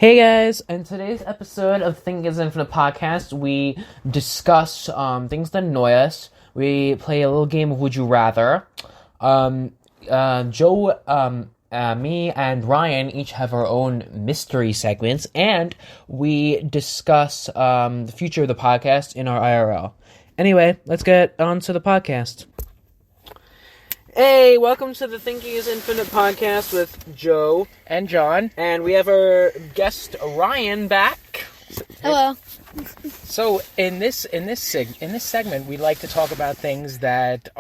Hey guys, in today's episode of Think is Infinite podcast, we discuss things that annoy us. We play a little game of Would You Rather. Joe, me, and Ryan each have our own mystery segments, and we discuss the future of the podcast in our IRL. Anyway, let's get on to the podcast. Hey, welcome to the Thinking is Infinite podcast with Joe and John, and we have our guest Ryan back. Hello. So in this segment, we like to talk about things that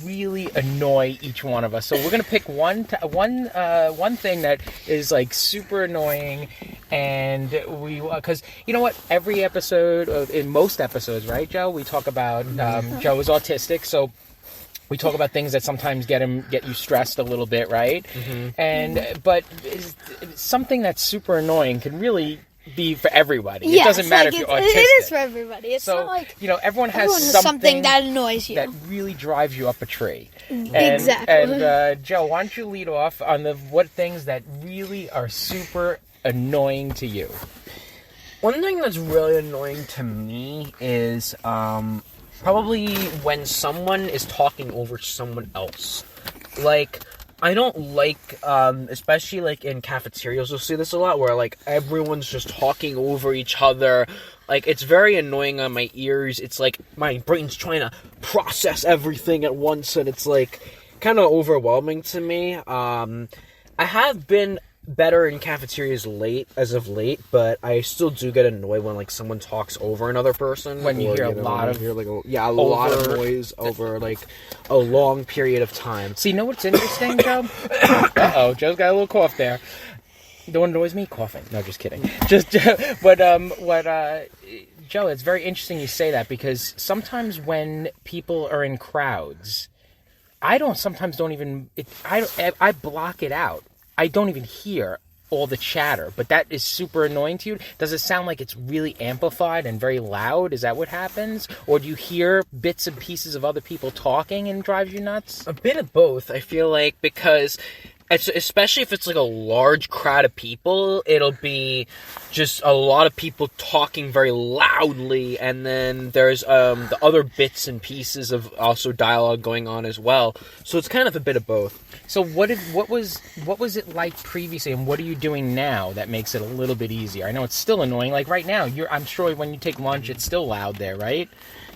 really annoy each one of us. So we're gonna pick one thing that is like super annoying, and because you know what, every episode, in most episodes, right, Joe, we talk about Joe is autistic, so. We talk about things that sometimes get you stressed a little bit, right? Mm-hmm. But something that's super annoying can really be for everybody. Yes, it doesn't matter if you're autistic. It is for everybody. It's so, not like everyone has something that annoys you, that really drives you up a tree. Exactly. And Joe, why don't you lead off on what things that really are super annoying to you? One thing that's really annoying to me is probably when someone is talking over someone else. Like, I don't like, especially like in cafeterias, you'll see this a lot, where like everyone's just talking over each other. Like, it's very annoying on my ears. It's like my brain's trying to process everything at once, and it's like kind of overwhelming to me. I have been better in cafeterias as of late, but I still do get annoyed when like someone talks over another person. When you hear a lot of noise over like a long period of time. See, you know what's interesting, Joe? Uh-oh, Joe's got a little cough there. Don't annoys me coughing. No, just kidding. Joe, it's very interesting you say that, because sometimes when people are in crowds, I block it out. I don't even hear all the chatter, but that is super annoying to you. Does it sound like it's really amplified and very loud? Is that what happens? Or do you hear bits and pieces of other people talking and drives you nuts? A bit of both, I feel like, because especially if it's like a large crowd of people, it'll be just a lot of people talking very loudly, and then there's the other bits and pieces of also dialogue going on as well. So it's kind of a bit of both. So what was it like previously, and what are you doing now that makes it a little bit easier? I know it's still annoying. Like right now, I'm sure when you take lunch, it's still loud there, right?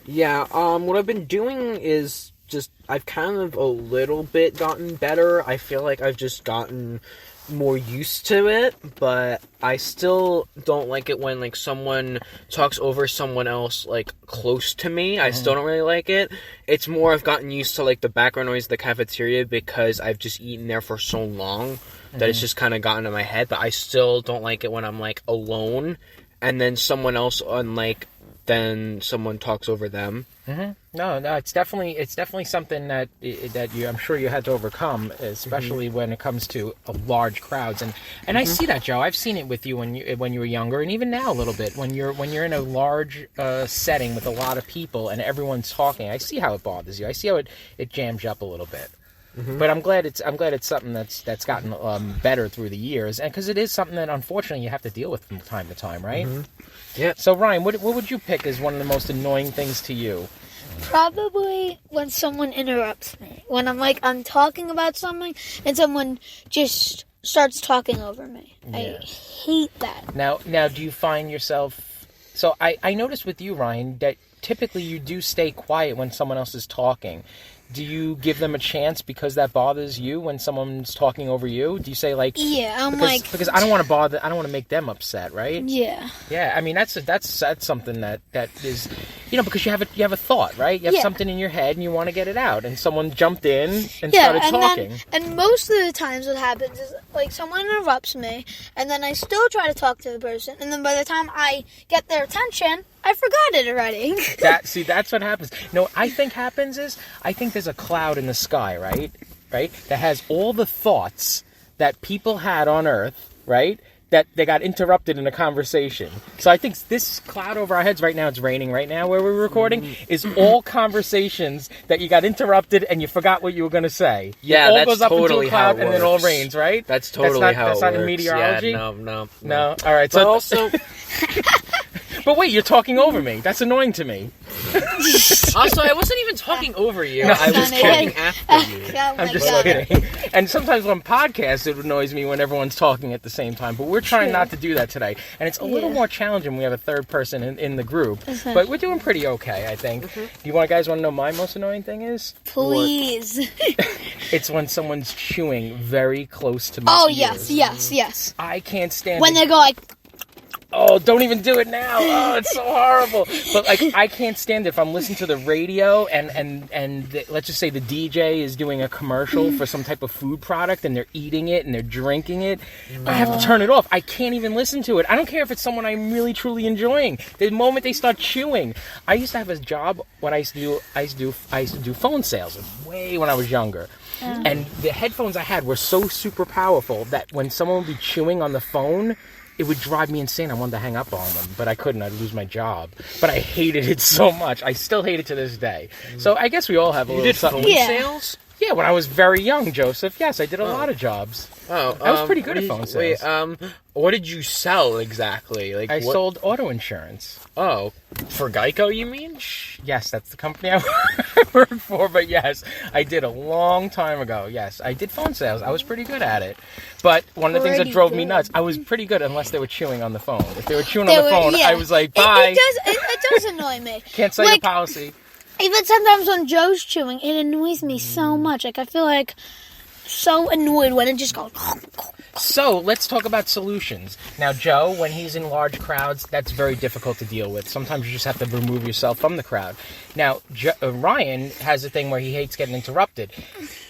Yeah. What I've been doing is I've kind of a little bit gotten better. I feel like I've just gotten more used to it, but I still don't like it when like someone talks over someone else like close to me. I still don't really like it. It's more I've gotten used to like the background noise of the cafeteria because I've just eaten there for so long that it's just kind of gotten in my head. But I still don't like it when I'm like alone and then someone else then someone talks over them. Mm-hmm. No, it's definitely something that I'm sure you had to overcome, especially when it comes to large crowds. And I see that, Joe. I've seen it with you when you were younger, and even now a little bit when you're in a large setting with a lot of people and everyone's talking. I see how it bothers you. I see how it jams you up a little bit. Mm-hmm. But I'm glad it's something that's gotten better through the years, and because it is something that unfortunately you have to deal with from time to time, right? Mm-hmm. Yeah. So Ryan, what would you pick as one of the most annoying things to you? Probably when someone interrupts me. When I'm talking about something and someone just starts talking over me. Yeah. I hate that. Now, do you find yourself... So I noticed with you, Ryan, that typically you do stay quiet when someone else is talking. Do you give them a chance because that bothers you when someone's talking over you? Do you say like... Yeah, because I don't want to bother... I don't want to make them upset, right? Yeah. Yeah, I mean, that's something that is... because you have a thought, right? You have something in your head and you want to get it out. And someone jumped in and started talking. And most of the times what happens is, like, someone interrupts me, and then I still try to talk to the person, and then by the time I get their attention, I forgot it already. That's what happens. No, I think there's a cloud in the sky, right? That has all the thoughts that people had on Earth, right? that they got interrupted in a conversation. So I think this cloud over our heads right now, it's raining right now where we're recording, is all conversations that you got interrupted and you forgot what you were going to say. Yeah, it all that's goes up totally into a cloud how it and then it all works. rains, right? That's totally how it works. That's not in meteorology? Yeah, No? All right. But So also, but wait, you're talking over me. That's annoying to me. also, I wasn't even talking over you. I was Funny. talking after you. Oh my I'm just God. kidding. And sometimes on podcasts, it annoys me when everyone's talking at the same time. But we're trying not to do that today. And it's a little more challenging when we have a third person in the group. But we're doing pretty okay, I think. Do you guys want to know my most annoying thing is? Please. It's when someone's chewing very close to my Oh, ears. yes. I can't stand When it. they go like, Oh, don't even do it now. Oh, it's so horrible. But like, I can't stand it if I'm listening to the radio and let's just say the DJ is doing a commercial for some type of food product and they're eating it and they're drinking it. I have to turn it off. I can't even listen to it. I don't care if it's someone I'm really truly enjoying. The moment they start chewing, I used to have a job when I used to do phone sales way when I was younger. And the headphones I had were so super powerful that when someone would be chewing on the phone, it would drive me insane. I wanted to hang up on them, but I couldn't. I'd lose my job. But I hated it so much. I still hate it to this day. So I guess we all have a little something. phone Yeah. sales? Yeah, when I was very young, Joseph. Yes, I did a lot of jobs. Oh, I was pretty good at phone sales. Wait, what did you sell exactly? Like, I what? sold auto insurance. Oh, for Geico, you mean? Yes, that's the company I work for. But yes, I did a long time ago. Yes, I did phone sales. I was pretty good at it. But one of the things that Pretty drove me good. nuts, I was pretty good unless they were chewing on the phone. If they were chewing on the phone, I was like, bye. It does annoy me. Can't sell your policy. Even sometimes when Joe's chewing, it annoys me so much. Like, I feel like so annoyed when it just goes. So let's talk about solutions. Now, Joe, when he's in large crowds, that's very difficult to deal with. Sometimes you just have to remove yourself from the crowd. Now, Ryan has a thing where he hates getting interrupted.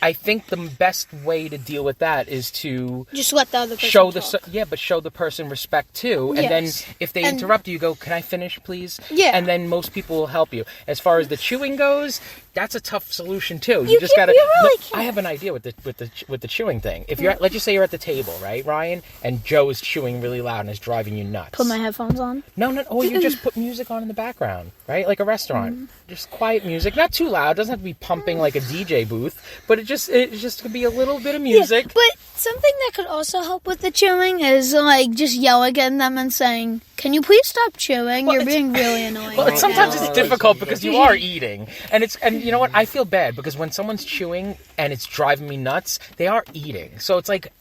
I think the best way to deal with that is to Just let the other person show talk. but show the person respect too. And then Yes. if they And- interrupt you, go, "Can I finish, please?" Yeah. And then most people will help you. As far as the chewing goes, that's a tough solution too. You just can- gotta. you really Look, can. I have an idea with the chewing thing. If you're let's just say you're at the table, right, Ryan, and Joe is chewing really loud and is driving you nuts. Put my headphones on. No, or you just put music on in the background, right? Like a restaurant. Mm-hmm. Just quiet music, not too loud. It doesn't have to be pumping like a DJ booth, but it just could be a little bit of music. Yeah, but something that could also help with the chewing is like just yelling at them and saying, "Can you please stop chewing? You're being really annoying." Well, right sometimes now." it's difficult because you are eating, and you know what? I feel bad because when someone's chewing and it's driving me nuts, they are eating. So it's like,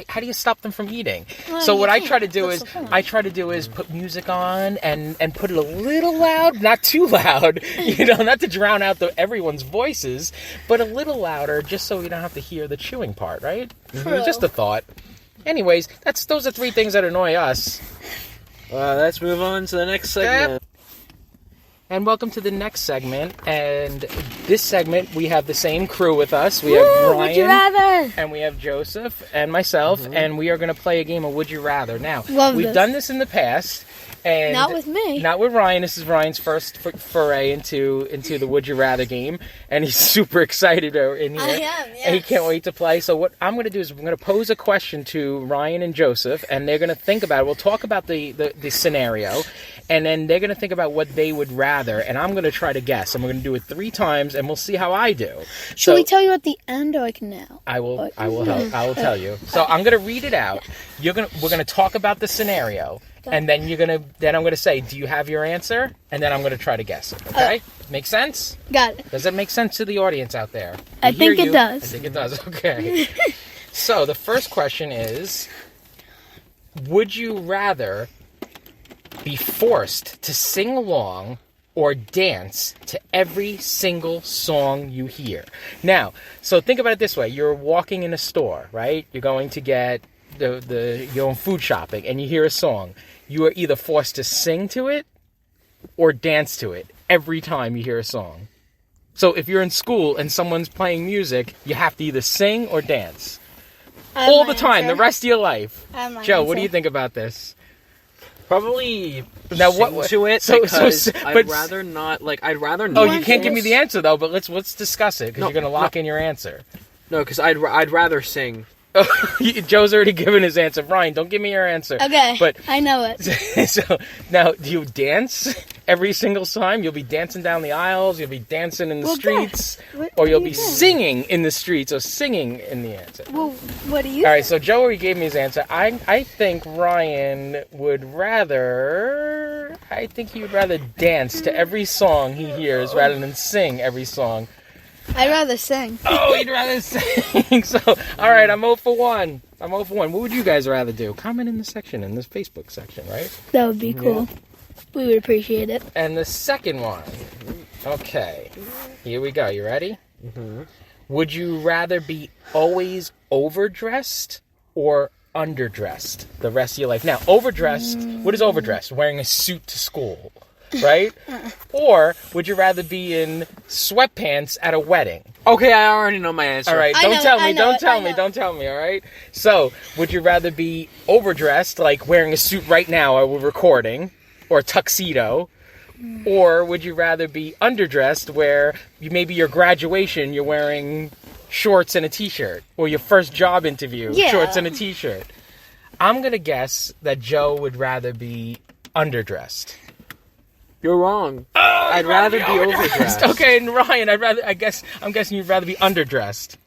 how do you stop them from eating? Well, So you what I can't. try to do That's is the point. put music on and put it a little loud, not too loud, not to drown out everyone's voices, but a little louder, just so you don't have to hear the chewing part, right? True. Just a thought. Anyways, those are 3 things that annoy us. Let's move on to the next segment. And welcome to the next segment. And this segment, we have the same crew with us. We have Woo, would you Ryan, rather? and we have Joseph, and myself, and we are going to play a game of Would You Rather. Now, Love we've this. done this in the past. And Not with me. Not with Ryan. This is Ryan's first foray into the Would You Rather game, and he's super excited in here. I am, And he yes. can't wait to play. So what I'm going to do is I'm going to pose a question to Ryan and Joseph, and they're going to think about it. We'll talk about the scenario, and then they're going to think about what they would rather, and I'm going to try to guess. And we're going to do it 3 times, and we'll see how I do. Should we tell you at the end or like now? I will help. I will tell you. So I'm going to read it out. We're going to talk about the scenario, and then I'm going to say, "Do you have your answer?" And then I'm going to try to guess it. Okay? Make sense? Got it. Does that make sense to the audience out there? I We hear think it you. does. I think it does. Okay. So the first question is, would you rather be forced to sing along or dance to every single song you hear? Now, so think about it this way. You're walking in a store, right? You're going to get your own food shopping, and you hear a song. You are either forced to sing to it or dance to it every time you hear a song. So if you're in school and someone's playing music, you have to either sing or dance. I have All my the time, answer. the rest of your life. I have my Joe, what do answer. you think about this? Probably Now, sing what- to it so- because but- I'd rather not. Like, I'd rather Oh, not. you can't give me the answer, though, but let's discuss it, because No, you're going to lock in your answer. No, because I'd rather sing Joe's already given his answer. Ryan, don't give me your answer. Okay, But I know it. so now, do you dance every single time? You'll be dancing down the aisles. You'll be dancing in the streets, or you'll be singing in the streets, or singing in the answer. Well, what do you? All right, so Joe already gave me his answer. I think Ryan would rather. I think he would rather dance to every song he hears rather than sing every song. I'd rather sing. Oh, you'd rather sing. So, all right, I'm 0 for 1. I'm 0 for 1. What would you guys rather do? Comment in the section, in this Facebook section, right? That would be cool. Yeah. We would appreciate it. And the second one. Okay. Here we go. You ready? Mm-hmm. Would you rather be always overdressed or underdressed the rest of your life? Now, overdressed, what is overdressed? Wearing a suit to school, right? Or would you rather be in sweatpants at a wedding? Okay, I already know my answer. All right, don't tell me, all right? So, would you rather be overdressed, like wearing a suit right now while we're recording, or a tuxedo? Or would you rather be underdressed where maybe your graduation, you're wearing shorts and a t-shirt? Or your first job interview, shorts and a t-shirt? I'm going to guess that Joe would rather be underdressed. You're wrong. Oh, I'd rather be overdressed. Okay, and Ryan, I'm guessing you'd rather be underdressessed.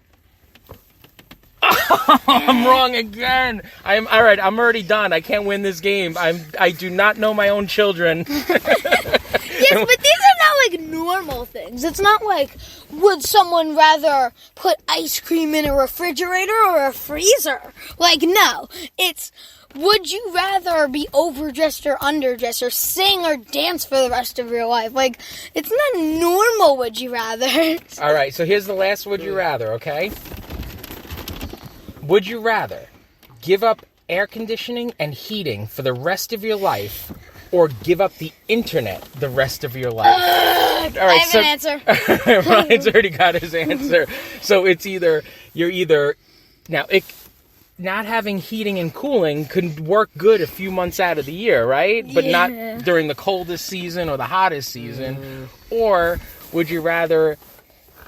I'm wrong again. All right. I'm already done. I can't win this game. I do not know my own children. Yes, but these are not like normal things. It's not like, would someone rather put ice cream in a refrigerator or a freezer? Like, no. It's, would you rather be overdressed or underdressed or sing or dance for the rest of your life? Like, it's not normal, would you rather? All right, so here's the last would you rather, okay? Would you rather give up air conditioning and heating for the rest of your life or give up the internet the rest of your life? All right, I have an answer. Ryan's already got his answer. So it's not having heating and cooling could work good a few months out of the year, right? But not during the coldest season or the hottest season. Or would you rather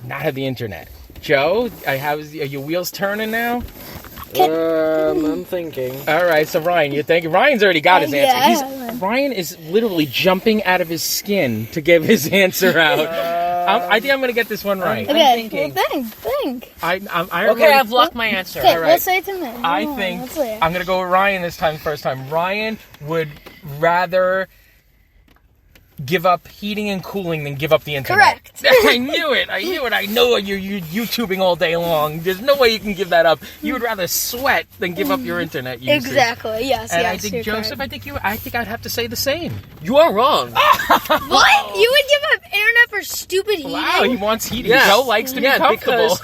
not have the internet? Joe, are your wheels turning now? I'm thinking. All right, so Ryan, you're thinking. Ryan's already got his answer. Yeah. Ryan is literally jumping out of his skin to give his answer out. I think I'm going to get this one right. Okay, think. I've locked my answer. Okay, All right. we'll say it to me. I think I'm going to go with Ryan this time, first time. Ryan would rather give up heating and cooling than give up the internet. Correct. I knew it. I know you're YouTubing all day long. There's no way you can give that up. You would rather sweat than give up your internet usage. Exactly. Yes. And yes, I think you're Joseph, correct. I think I'd have to say the same. You are wrong. What? You would give up internet for stupid heating? Wow, he wants heating. Yes. Joe likes to be comfortable.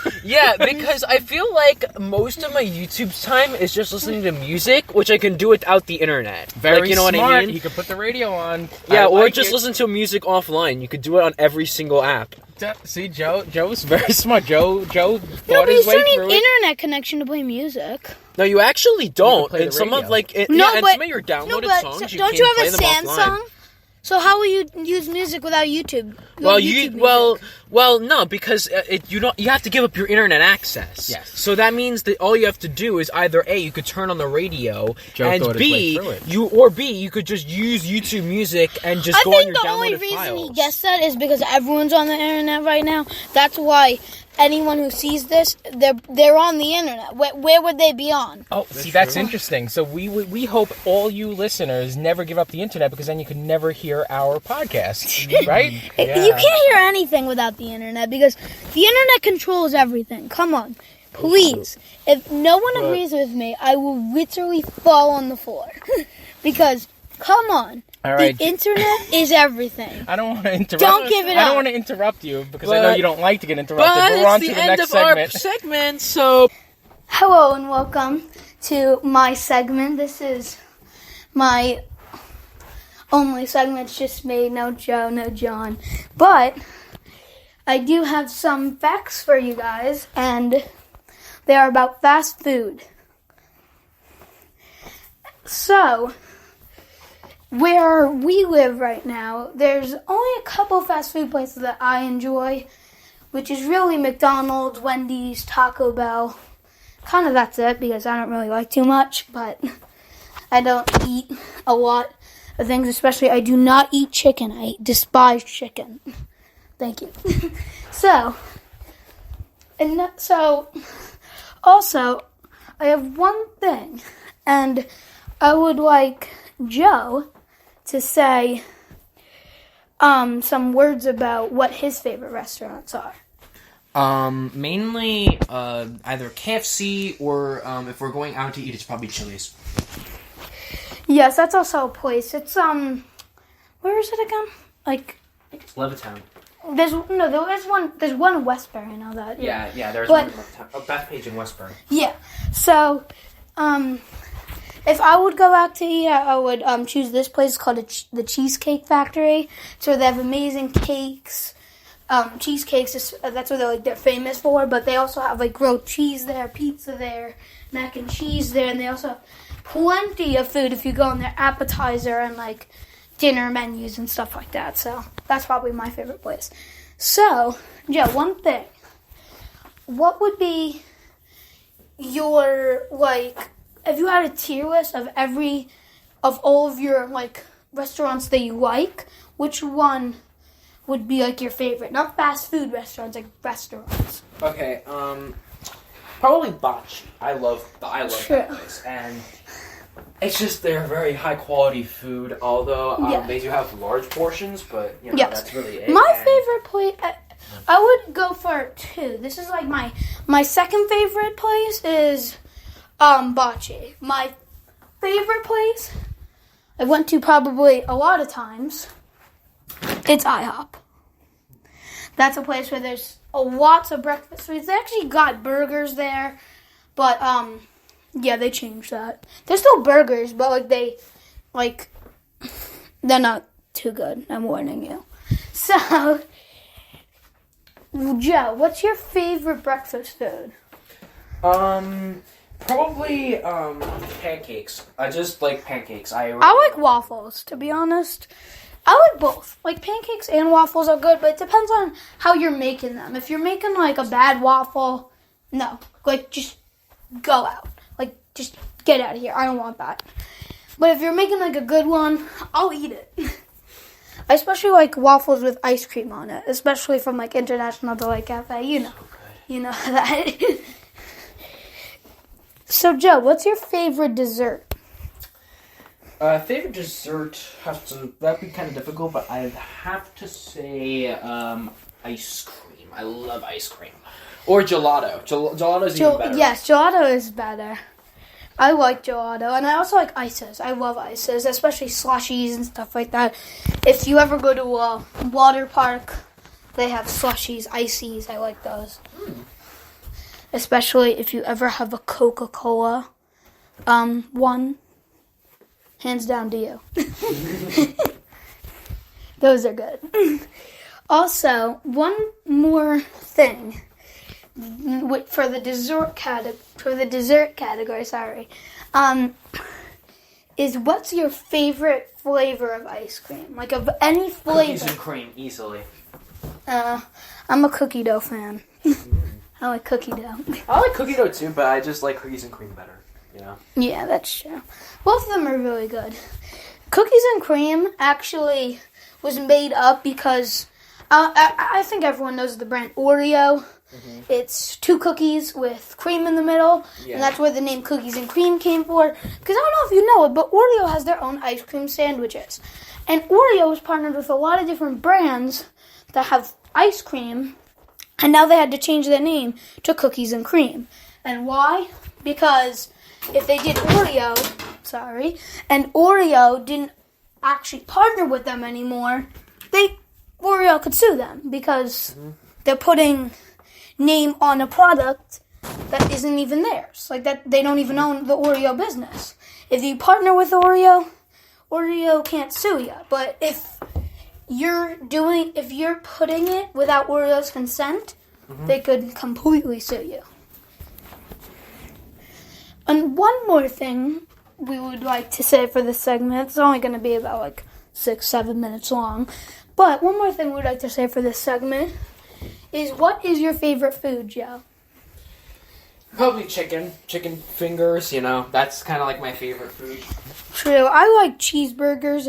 Because I feel like most of my YouTube's time is just listening to music, which I can do without the internet. Very like, you know smart. what I mean? He could put the radio on. Yeah, I or like just it. listen to music offline. You could do it on every single app. See, Joe's very smart. Joe No, thought but you his way still need through it. internet connection to play music. No, you actually don't. play the And some of radio. and but some of your downloaded no, but songs, you don't can't you have play a them offline. Samsung? So how will you use music without YouTube? No, because you have to give up your internet access. Yes. So that means that all you have to do is either A, you could turn on the radio, Joe and thought his way through it. B, you could just use YouTube Music and just I go on think your the downloaded only reason files. he guessed that is because everyone's on the internet right now. That's why anyone who sees this, they're on the internet. Where would they be on? Oh, see, that's interesting. So we hope all you listeners never give up the internet because then you can never hear our podcast, right? You can't hear anything without the internet because the internet controls everything. Come on. Please. If no one agrees with me, I will literally fall on the floor. Because, come on. All right. The internet is everything. I don't want to interrupt. Don't give it I up. don't want to interrupt you because I know you don't like to get interrupted. But We're on it's to the the end next of segment. our segment, so... Hello and welcome to my segment. This is my only segment. It's just me, no Joe, no John. But I do have some facts for you guys, and they are about fast food. So, where we live right now, there's only a couple fast food places that I enjoy, which is really McDonald's, Wendy's, Taco Bell. kind of that's it because I don't really like too much, but I don't eat a lot of things, especially I do not eat chicken. I despise chicken. Thank you. So, also, I have one thing, and I would like Joe to say some words about what his favorite restaurants are. Mainly either KFC or if we're going out to eat, it's probably Chili's. Yes, that's also a place. It's where is it again? Like It's Levittown. there's one in Westbury. I know that. Yeah, there's But- one in Levittown. Oh, Bethpage in Westbury. Yeah. So, if I would go out to eat, I would choose this place. It's called the Cheesecake Factory. So they have amazing cakes. Cheesecakes, that's what they're famous for, but they also have like grilled cheese there, pizza there, mac and cheese there, and they also have plenty of food if you go on their appetizer and like dinner menus and stuff like that. So that's probably my favorite place. So, Joe, one thing. What would be your, like, if you had a tier list of all of your like restaurants that you like, which one would be like your favorite? Not fast food restaurants, like restaurants. Okay, probably Botch. I love that place, and it's just they're very high quality food. Although they do have large portions, but that's really it. My favorite place, I would go for two. This is like my second favorite place is Bocce. My favorite place I went to probably a lot of times. It's IHOP. That's a place where there's lots of breakfast foods. They actually got burgers there, but they changed that. There's still burgers, but they're not too good. I'm warning you. So, Joe, what's your favorite breakfast food? Probably pancakes. I just like pancakes. I like waffles, to be honest. I like both. Like, pancakes and waffles are good, but it depends on how you're making them. If you're making, like, a bad waffle, no. Like, just go out. Like, just get out of here. I don't want that. But if you're making, like, a good one, I'll eat it. I especially like waffles with ice cream on it, especially from, like, International Delight Cafe. You know. You know that. So, Joe, what's your favorite dessert? Favorite dessert, that'd be kind of difficult, but I'd have to say ice cream. I love ice cream. Or gelato. Gelato's even better. Yes, gelato is better. I like gelato, and I also like ices. I love ices, especially slushies and stuff like that. If you ever go to a water park, they have slushies, ices. I like those. Especially if you ever have a Coca-Cola one. Hands down to you. Those are good. Also, one more thing for the dessert category. Sorry, is what's your favorite flavor of ice cream? Like of any flavor. Cookies and cream, easily. I'm a cookie dough fan. I like cookie dough. I like cookie dough too, but I just like cookies and cream better. Yeah, that's true. Both of them are really good. Cookies and cream actually was made up because I think everyone knows the brand Oreo. Mm-hmm. It's 2 cookies with cream in the middle, and that's where the name Cookies and Cream came for. Because I don't know if you know it, but Oreo has their own ice cream sandwiches. And Oreo is partnered with a lot of different brands that have ice cream, and now they had to change their name to Cookies and Cream. And why? Because if they did Oreo, and Oreo didn't actually partner with them anymore, Oreo could sue them because they're putting name on a product that isn't even theirs. Like that, they don't even own the Oreo business. If you partner with Oreo can't sue you. But if you're putting it without Oreo's consent, they could completely sue you. And one more thing we would like to say for this segment, it's only going to be about 6-7 minutes long, but one more thing we'd like to say for this segment is, what is your favorite food, Joe? Probably chicken fingers. That's kind of like my favorite food. True. I like cheeseburgers.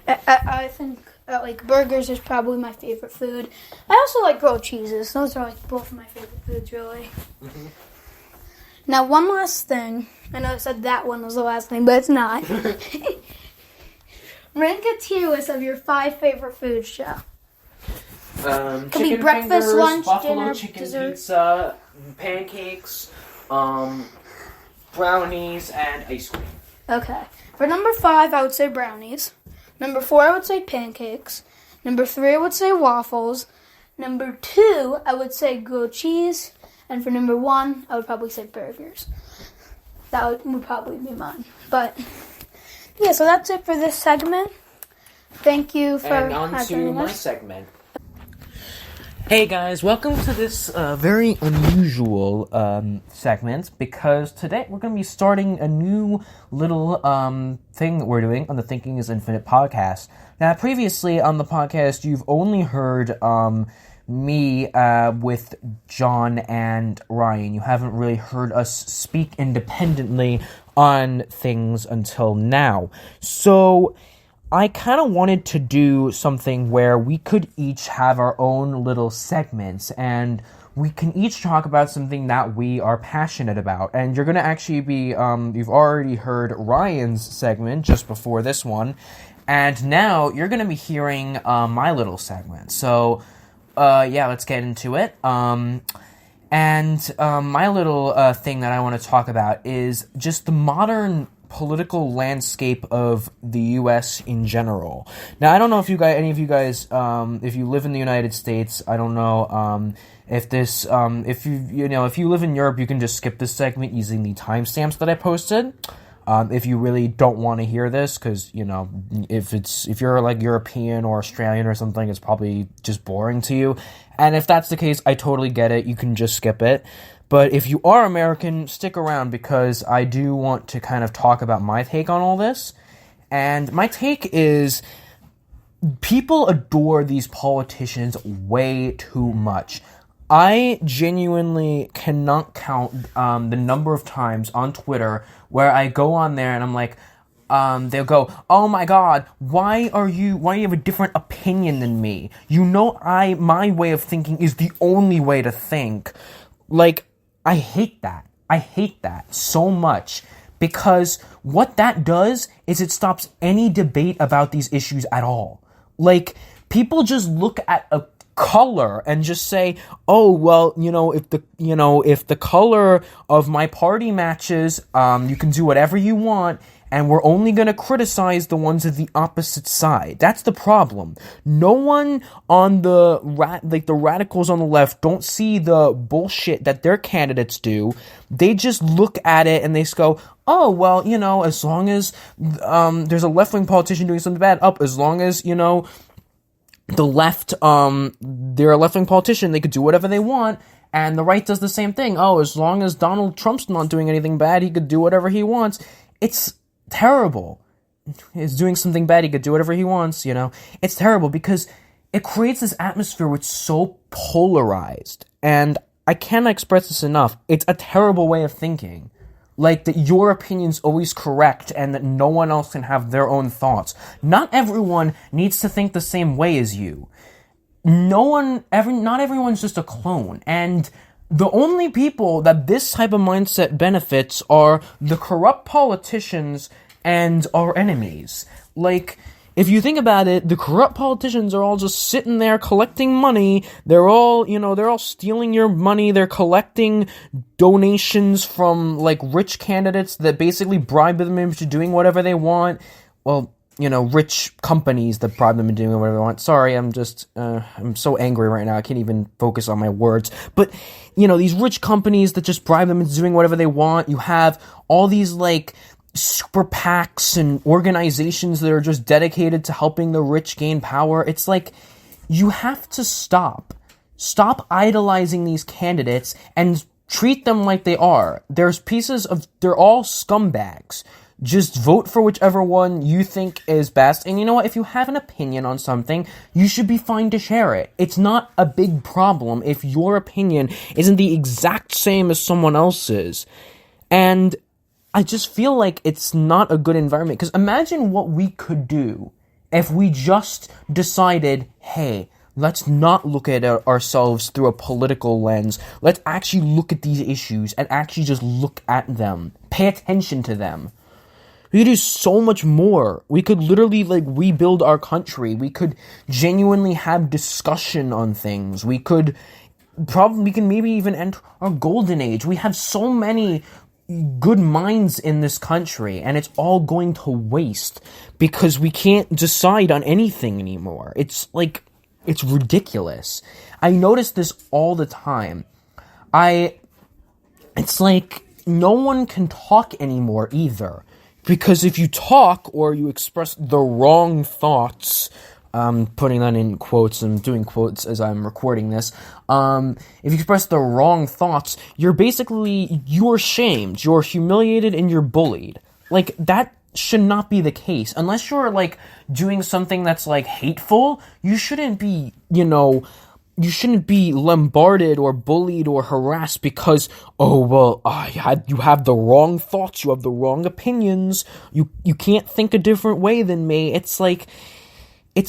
I think like burgers is probably my favorite food. I also like grilled cheeses. Those are like both of my favorite foods, really. Mm-hmm. Now, one last thing. I know I said that one was the last thing, but it's not. Rank a tier list of your 5 favorite foods, Joe. Could be breakfast, fingers, lunch, buffalo dinner, chicken dessert. pizza, pancakes, brownies, and ice cream. Okay. For number 5, I would say brownies. Number 4, I would say pancakes. Number 3, I would say waffles. Number 2, I would say grilled cheese. And for number 1, I would probably say burgers. That would probably be mine. But, yeah, so that's it for this segment. Thank you for And on to joining my us. segment. Hey guys, welcome to this very unusual segment, because today we're going to be starting a new little thing that we're doing on the Thinking is Infinite podcast. Now, previously on the podcast, you've only heard me with John and Ryan. You haven't really heard us speak independently on things until now. So I kind of wanted to do something where we could each have our own little segments, and we can each talk about something that we are passionate about. And you're going to actually be, you've already heard Ryan's segment just before this one, and now you're going to be hearing my little segment. So, yeah, let's get into it. My little thing that I want to talk about is just the modern political landscape of the U.S. in general. Now, I don't know if any of you guys, if you live in the United States, I don't know if you live in Europe, you can just skip this segment using the timestamps that I posted. If you really don't want to hear this, because if you're like European or Australian or something, it's probably just boring to you. And if that's the case, I totally get it. You can just skip it. But if you are American, stick around, because I do want to kind of talk about my take on all this. And my take is, people adore these politicians way too much. I genuinely cannot count the number of times on Twitter where I go on there and I'm like, they'll go, "Oh my God, why do you have a different opinion than me? My way of thinking is the only way to think." Like, I hate that. I hate that so much, because what that does is it stops any debate about these issues at all. Like, people just look at a color and just say, "Oh, well, if the color of my party matches, you can do whatever you want, and we're only going to criticize the ones of the opposite side." That's the problem. No one on the radicals on the left don't see the bullshit that their candidates do. They just look at it and they just go, "Oh, well, as long as there's a left-wing politician doing something bad, as long as, the left, they're a left-wing politician, they could do whatever they want, and the right does the same thing. Oh, as long as Donald Trump's not doing anything bad, he could do whatever he wants." It's terrible. He's doing something bad, he could do whatever he wants, It's terrible, because it creates this atmosphere which is so polarized. And I cannot express this enough. It's a terrible way of thinking. Like, that your opinion's always correct and that no one else can have their own thoughts. Not everyone needs to think the same way as you. Not everyone's just a clone. And the only people that this type of mindset benefits are the corrupt politicians and our enemies. Like, if you think about it, the corrupt politicians are all just sitting there collecting money. They're all stealing your money. They're collecting donations from, rich candidates that basically bribe them into doing whatever they want. Well, rich companies that bribe them into doing whatever they want. Sorry, I'm so angry right now. I can't even focus on my words. But, these rich companies that just bribe them into doing whatever they want. You have all these, super PACs and organizations that are just dedicated to helping the rich gain power. It's like, you have to stop idolizing these candidates and treat them like they are. They're all scumbags. Just vote for whichever one you think is best. And you know what? If you have an opinion on something, you should be fine to share it. It's not a big problem if your opinion isn't the exact same as someone else's. And I just feel like it's not a good environment. Because imagine what we could do if we just decided, hey, let's not look at ourselves through a political lens. Let's actually look at these issues and actually just look at them. Pay attention to them. We could do so much more. We could literally, rebuild our country. We could genuinely have discussion on things. We can maybe even enter our golden age. We have so many good minds in this country, and it's all going to waste because we can't decide on anything anymore. It's ridiculous. I notice this all the time. It's like no one can talk anymore either. Because if you talk or you express the wrong thoughts, putting that in quotes and doing quotes as I'm recording this, if you express the wrong thoughts, you're shamed, you're humiliated, and you're bullied. That should not be the case. Unless you're, doing something that's, hateful, you shouldn't be, you shouldn't be bombarded or bullied or harassed because, you have the wrong thoughts, you have the wrong opinions, you can't think a different way than me. It's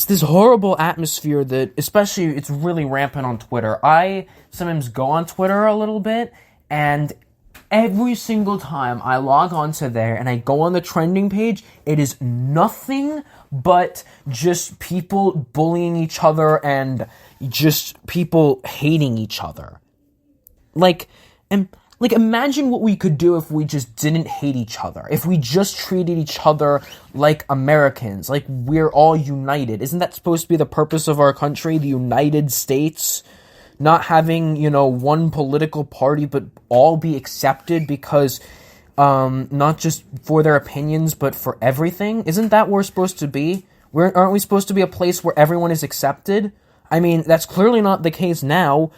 this horrible atmosphere that, especially, it's really rampant on Twitter. I sometimes go on Twitter a little bit, and every single time I log onto there and I go on the trending page, it is nothing but just people bullying each other and just people hating each other. Imagine what we could do if we just didn't hate each other. If we just treated each other like Americans, like we're all united. Isn't that supposed to be the purpose of our country, the United States? Not having, one political party, but all be accepted because, not just for their opinions, but for everything? Isn't that where we're supposed to be? Aren't we supposed to be a place where everyone is accepted? I mean, that's clearly not the case now.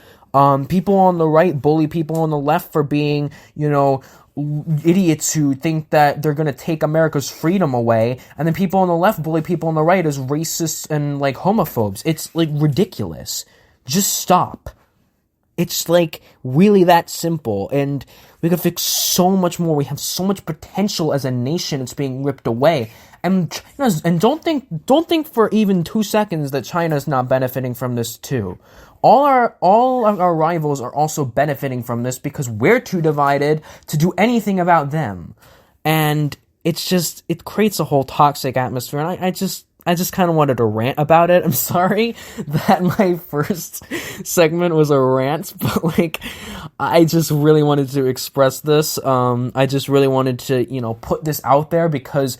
People on the right bully people on the left for being, idiots who think that they're going to take America's freedom away. And then people on the left bully people on the right as racists and, homophobes. It's, ridiculous. Just stop. It's, really that simple. And we could fix so much more. We have so much potential as a nation. It's being ripped away. And don't think for even 2 seconds that China's not benefiting from this too. All of our rivals are also benefiting from this because we're too divided to do anything about them. And it creates a whole toxic atmosphere. And I just kind of wanted to rant about it. I'm sorry that my first segment was a rant, but I just really wanted to express this. I just really wanted to, put this out there because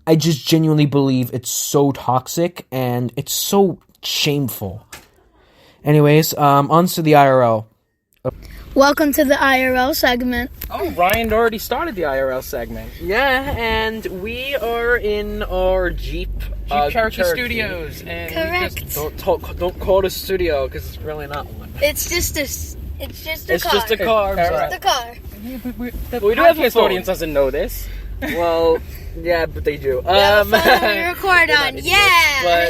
I just genuinely believe it's so toxic and it's so shameful. Anyways, on to the IRL. Welcome to the IRL segment. Oh, Ryan already started the IRL segment. Yeah, and we are in our Jeep Cherokee Studios. And Correct. Don't call it a studio because it's really not one. It's just a car. It's just a car. Just a car. The We do have a podcast phone. audience doesn't know this. Well, yeah, but they do. We record on. Yeah.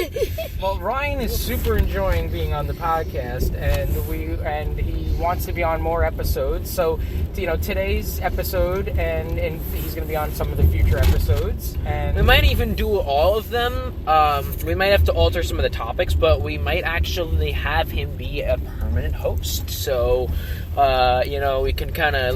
Well, Ryan is super enjoying being on the podcast, and he wants to be on more episodes. So, today's episode, and he's going to be on some of the future episodes. And We might even do all of them. We might have to alter some of the topics, but we might actually have him be a permanent host. So, we can kind of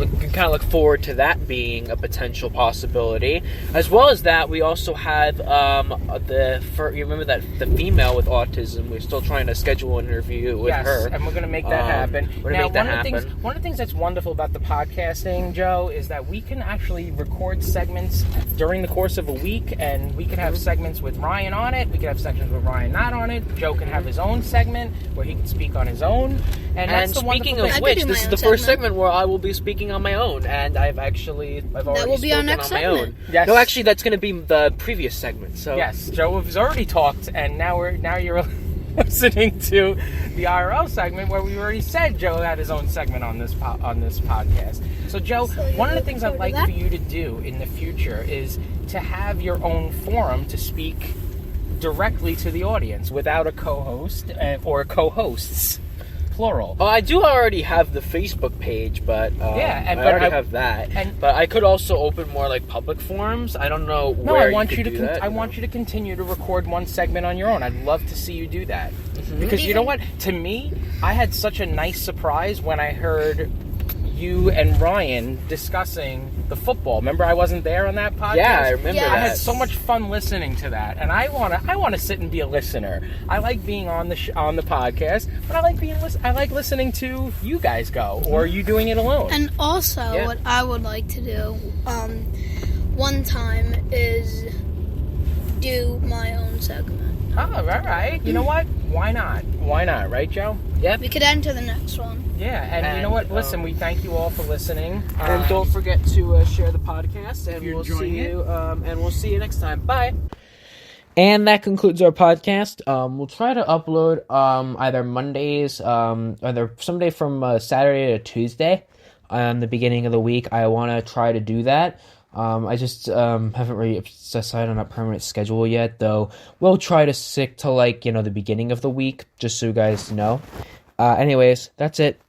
look forward to that being a potential possibility. As well as that, we also have you remember that the female with autism. We're still trying to schedule an interview with her, and we're going to make that happen. We're going to make that happen. One of the things that's wonderful about the podcasting, Joe, is that we can actually record segments during the course of a week, and we could have segments with Ryan on it. We could have segments with Ryan not on it. Joe can have his own segment where he can speak on his own. And that's the speaking wonderful of thing. which, this is the first segment where I will be speaking on my own, and I've already spoken our next on my segment. own. Yes. No, actually, that's going to be the previous segment. So Yes, Joe has already talked, and now you're. listening to the IRL segment where we already said Joe had his own segment on this podcast. So Joe, one of the things I'd like for you to do in the future is to have your own forum to speak directly to the audience without a co-host or co-hosts. Plural. I do already have the Facebook page, but I already have that. But I could also open more like public forums. I don't know where want you to continue to record one segment on your own. I'd love to see you do that. Mm-hmm. Because you know what? To me, I had such a nice surprise when I heard you and Ryan discussing the football. Remember, I wasn't there on that podcast. Yeah, I remember. Yes. That. I had so much fun listening to that, and I wanna sit and be a listener. I like being on the on the podcast, but I like listening to you guys go, or you doing it alone. And also, what I would like to do, one time is do my own segment. Oh, all right. You know what? Why not? Why not? Right, Joe? Yep. We could enter the next one. Yeah, and you know what? Listen, we thank you all for listening. And don't forget to share the podcast, and we'll see you. And we'll see you next time. Bye. And that concludes our podcast. We'll try to upload either Mondays, either someday from Saturday to Tuesday, on the beginning of the week. I want to try to do that. I just haven't really decided on a permanent schedule yet, though. We'll try to stick to the beginning of the week, just so you guys know. Anyways, that's it.